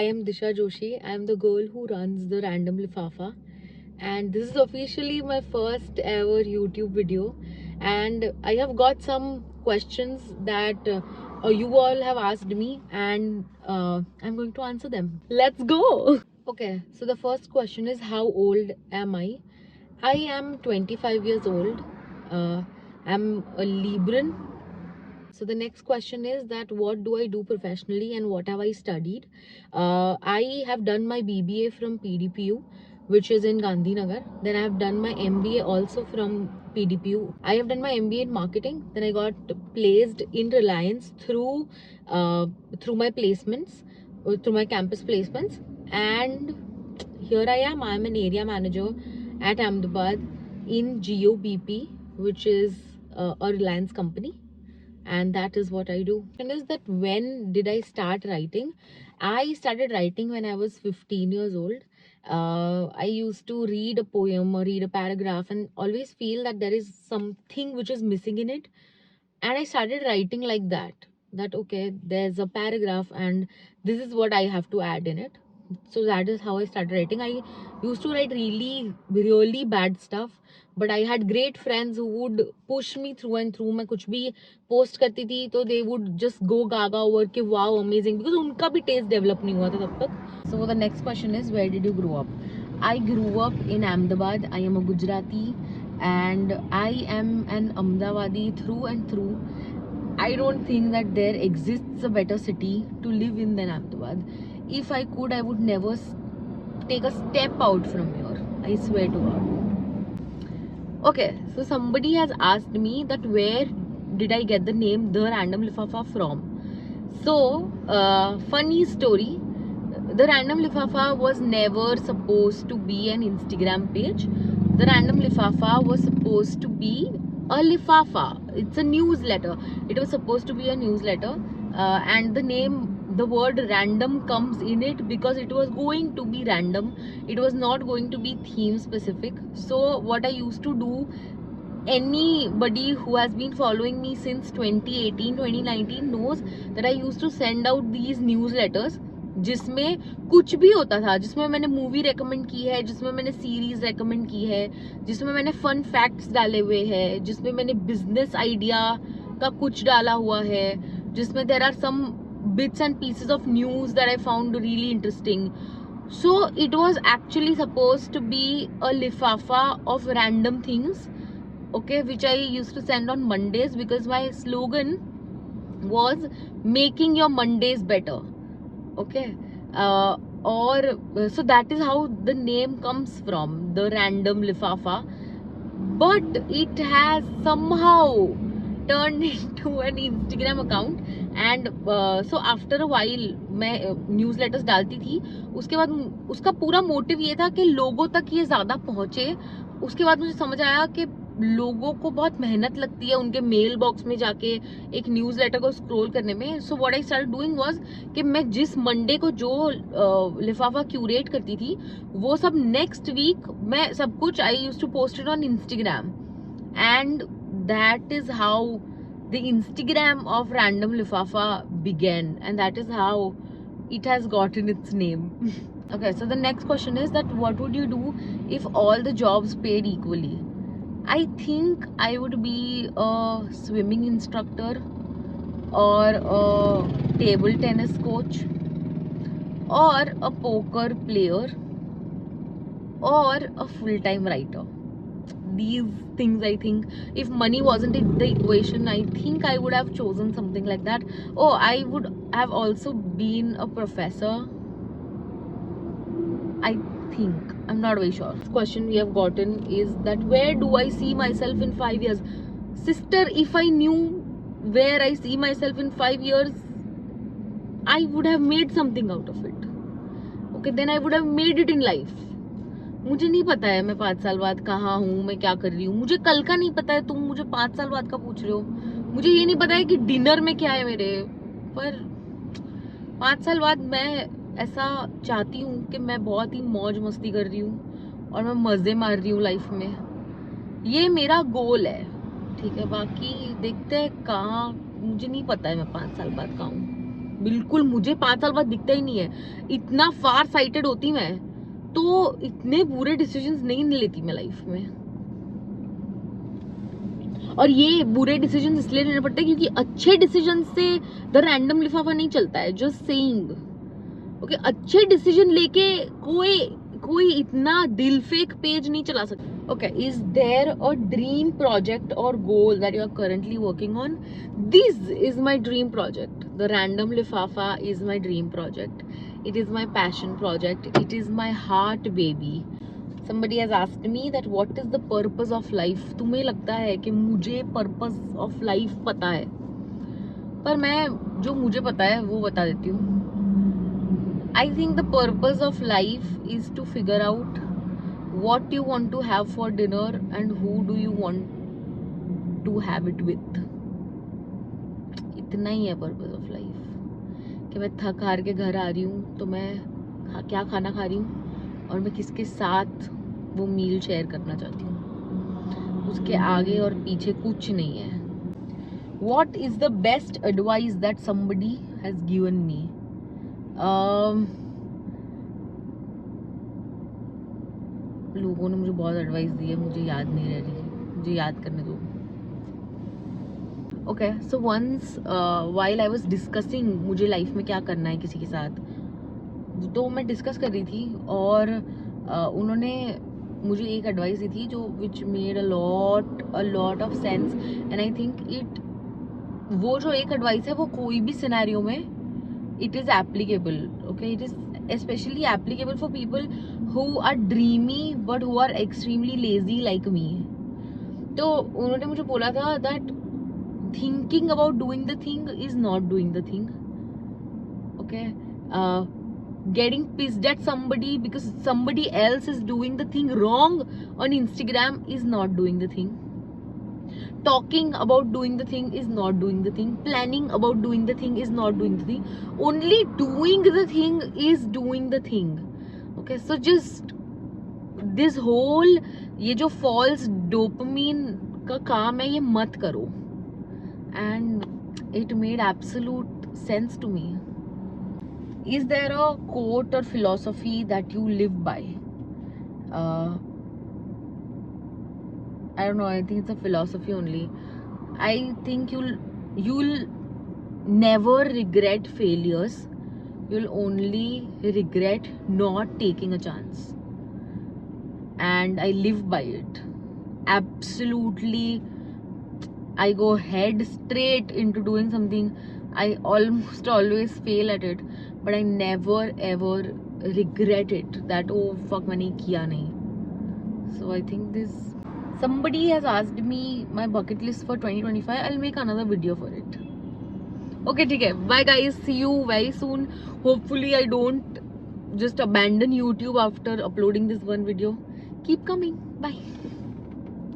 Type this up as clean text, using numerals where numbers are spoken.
I am Disha Joshi. I am the girl who runs the Random Lifafa, and this is officially my first ever YouTube video. And I have got some questions that you all have asked me, and I'm going to answer them. Let's go. Okay, so the first question is, how old am I? I am 25 years old. I'm a Libran. So the next question is that what do I do professionally and what have I studied? I have done my BBA from PDPU, which is in Gandhinagar. Then I have done my MBA also from PDPU. I have done my MBA in marketing. Then I got placed in Reliance through my placements, through my campus placements, and here I am. I am an area manager at Ahmedabad in GOBP, which is a Reliance company, and that is what I do. And is that when did I start writing? I started writing when I was 15 years old. I used to read a poem or read a paragraph and always feel that there is something which is missing in it, and I started writing like that okay, there's a paragraph and this is what I have to add in it. So that is how I started writing. I used to write really bad stuff, but I had great friends who would push me through and through. मैं कुछ भी post करती थी तो they would just go gaga over कि wow amazing, because उनका भी taste develop नहीं हुआ था तब तक. So the next question is, where did you grow up? I grew up in Ahmedabad. I am a Gujarati and I am an Ahmedabadi through and through. I don't think that there exists a better city to live in than Ahmedabad. If I could, I would never take a step out from here. I swear to God. Okay, so somebody has asked me that where did I get the name The Random Lifafa from? So, funny story. The Random Lifafa was never supposed to be an Instagram page. The Random Lifafa was supposed to be a lifafa. It's a newsletter. It was supposed to be a newsletter, and the name, the word random comes in it because it was going to be random. It was not going to be theme specific. So what I used to do, anybody who has been following me since 2018 2019 knows that I used to send out these newsletters जिसमें कुछ भी होता था, जिसमें मैंने movie recommend की है, जिसमें मैंने सीरीज रेकमेंड की है, जिसमें मैंने फन फैक्ट्स डाले हुए हैं, जिसमें मैंने बिजनेस आइडिया का कुछ डाला हुआ है, जिसमें there are some bits and pieces of news that I found really interesting. So it was actually supposed to be a lifafa of random things, okay, which I used to send on Mondays because my slogan was making your Mondays better. Okay, so that is how the name comes from, The Random Lifafa. But it has somehow turned into an Instagram account, and so after a while मैं newsletters डालती थी. उसके बाद उसका पूरा motive ये था कि लोगों तक ये ज़्यादा पहुँचे. उसके बाद मुझे समझ आया कि लोगों को बहुत मेहनत लगती है उनके मेल बॉक्स में जाके एक न्यूज़लेटर को स्क्रॉल करने में. So what I started doing was कि मैं जिस मंडे को जो लिफाफा क्यूरेट करती थी वो सब नेक्स्ट वीक मैं सब कुछ I used to post it on Instagram, and that is how the Instagram of Random Lifafa began, and that is how it has gotten its name. Okay, so the next question is that what would you do if all the jobs paid equally? I think I would be a swimming instructor or a table tennis coach or a poker player or a full-time writer. These things, I think, if money wasn't in the equation, I think I would have chosen something like that. Oh, I would have also been a professor, I think. I'm not very sure. This question we have gotten is that where do I see myself in 5 years? Sister, if I knew where I see myself in 5 years, I would have made something out of it. Okay, then I would have made it in life. मुझे नहीं पता है मैं 5 साल बाद कहाँ हूँ, मैं क्या कर रही हूँ. मुझे कल का नहीं पता है, तुम मुझे 5 साल बाद का पूछ रहे हो. मुझे ये नहीं पता है कि डिनर में क्या है मेरे. पर 5 साल बाद मैं ऐसा चाहती हूँ कि मैं बहुत ही मौज मस्ती कर रही हूँ और मैं मज़े मार रही हूँ लाइफ में. ये मेरा गोल है, ठीक है. बाकी देखते हैं कहाँ, मुझे नहीं पता है मैं 5 साल बाद कहाँ हूँ. बिल्कुल मुझे 5 साल बाद दिखता ही नहीं है, इतना फार साइटेड होती मैं, तो इतने बुरे डिसीजंस नहीं लेती मैं लाइफ में। और ये बुरे डिसीजंस इसलिए लेने पड़ते हैं क्योंकि अच्छे डिसीजन से द रैंडम लिफाफा नहीं चलता है, जस्ट सेइंग। ओके, अच्छे डिसीजन लेके कोई इतना दिल फेक पेज नहीं चला सकता। Okay, is there a dream project और goal that you are currently working on? This is my dream project, the random lifafa is my dream project, it is my passion project, it is my heart baby. Somebody has asked me that what is the purpose of life? तुम्हें लगता है कि मुझे purpose of life पता है, पर मैं जो मुझे पता है वो बता देती हूँ। I think the purpose of life is to figure out what you want to have for dinner and who do you want to have it with. इतना ही है purpose of life, कि मैं थक हार के घर आ रही हूँ तो मैं क्या खाना खा रही हूँ और मैं किसके साथ वो मील शेयर करना चाहती हूँ, उसके आगे और पीछे कुछ नहीं है। What is the best advice that somebody has given me? लोगों ने मुझे बहुत एडवाइस दी है, मुझे याद नहीं रह रही, मुझे याद करने दो। Okay, so once while I was discussing मुझे लाइफ में क्या करना है किसी के साथ, तो मैं डिस्कस कर रही थी और उन्होंने मुझे एक एडवाइस दी थी जो which made a lot of sense and I think it, वो जो एक एडवाइस है वो कोई भी सिनेरियो में it is applicable. Okay, it is especially applicable for people who are dreamy but who are extremely lazy like me. तो उन्होंने मुझे बोला था that thinking about doing the thing is not doing the thing. Okay, getting pissed at somebody because somebody else is doing the thing wrong on Instagram is not doing the thing. Talking about doing the thing is not doing the thing. Planning about doing the thing is not doing the thing. Only doing the thing is doing the thing. Okay, so just this whole ये जो false dopamine का काम है ये मत करो. And it made absolute sense to me. Is there a quote or philosophy that you live by? I don't know, I think it's a philosophy only. I think you'll never regret failures. You'll only regret not taking a chance. And I live by it. Absolutely, I go head straight into doing something. I almost always fail at it, but I never ever regret it that oh fuck मैंने किया नहीं. So I think this, somebody has asked me my bucket list for 2025. I'll make another video for it. Okay, ठीक है. Bye guys. See you very soon. Hopefully I don't just abandon YouTube after uploading this one video. Keep coming. Bye.